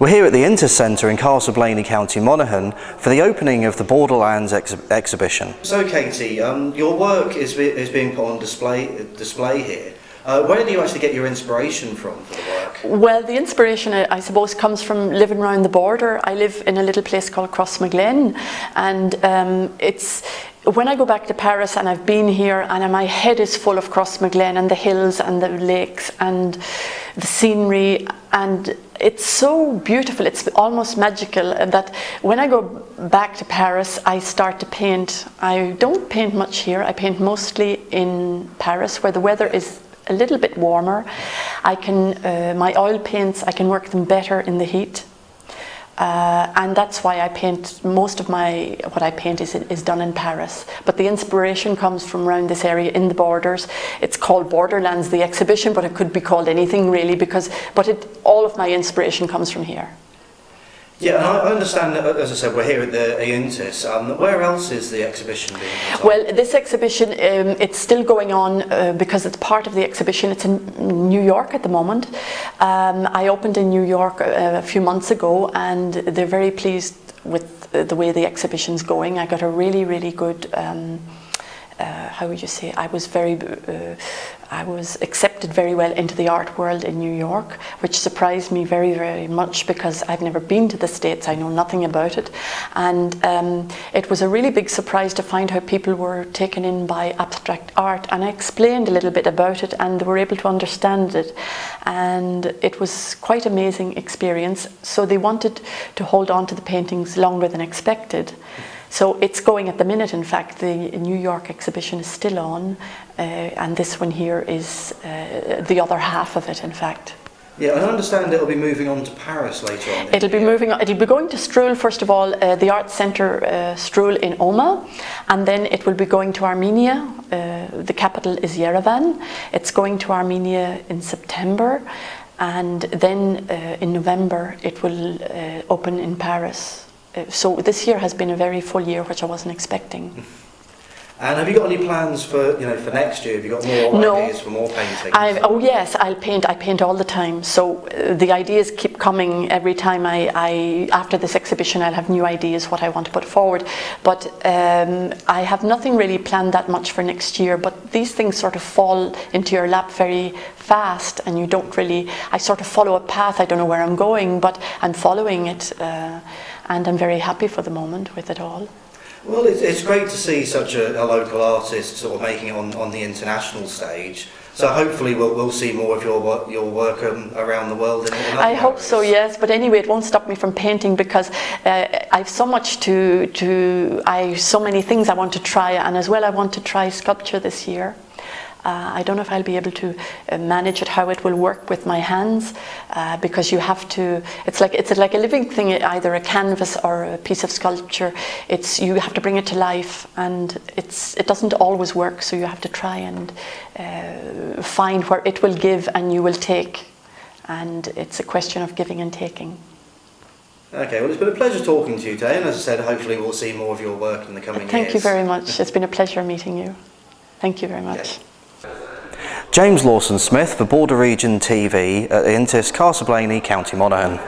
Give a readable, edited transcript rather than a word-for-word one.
We're here at the Íontas Centre in Castleblayney, County Monaghan for the opening of the Borderlands exhibition. So Katie, your work is being put on display here. Where do you actually get your inspiration from for the work? Well, the inspiration, I suppose, comes from living around the border. I live in a little place called Crossmaglen, and it's when I go back to Paris and I've been here and my head is full of Crossmaglen and the hills and the lakes and the scenery, and it's so beautiful, it's almost magical, that when I go back to Paris I start to paint. I don't paint much here, I paint mostly in Paris where the weather is a little bit warmer. I can, my oil paints, I can work them better in the heat. And that's why I paint, most of what I paint is done in Paris. But the inspiration comes from around this area in the borders. It's called Borderlands, the exhibition, but it could be called anything really, all of my inspiration comes from here. Yeah, and I understand that, as I said, we're here at the Íontas. Where else is the exhibition being put on? Well, this exhibition, it's still going on because it's part of the exhibition. It's in New York at the moment. I opened in New York a few months ago, and they're very pleased with the way the exhibition's going. I got a really, really good, how would you say, I was accepted very well into the art world in New York, which surprised me very, very much because I've never been to the States, I know nothing about it. And it was a really big surprise to find how people were taken in by abstract art, and I explained a little bit about it and they were able to understand it, and it was quite an amazing experience. So they wanted to hold on to the paintings longer than expected. So it's going at the minute. In fact, the New York exhibition is still on, and this one here is the other half of it, in fact. Yeah, I understand it'll be moving on to Paris later on. It'll be going to Strule, first of all, the art centre Strule in Omagh, and then it will be going to Armenia. The capital is Yerevan. It's going to Armenia in September, and then in November it will open in Paris. So this year has been a very full year, which I wasn't expecting. And have you got any plans for for next year? Have you got more ideas for more painting? Oh yes, I'll paint. I paint all the time. So the ideas keep coming every time. After this exhibition, I'll have new ideas what I want to put forward. But I have nothing really planned that much for next year. But these things sort of fall into your lap very fast, and you don't really. I sort of follow a path. I don't know where I'm going, but I'm following it. And I'm very happy for the moment with it all. Well, it's great to see such a local artist sort of making it on the international stage. So hopefully we'll see more of your work around the world. I hope so, yes. But anyway, it won't stop me from painting because I've so much so many things I want to try, and as well I want to try sculpture this year. I don't know if I'll be able to manage it, how it will work with my hands, because you have to. It's like a living thing, either a canvas or a piece of sculpture. You have to bring it to life, and it doesn't always work. So you have to try and find where it will give and you will take, and it's a question of giving and taking. Okay, well, it's been a pleasure talking to you today, and as I said, hopefully we'll see more of your work in the coming years. Thank you very much. It's been a pleasure meeting you. Thank you very much. Okay. James Lawson-Smith for Border Region TV at Íontas, Castleblayney, County Monaghan.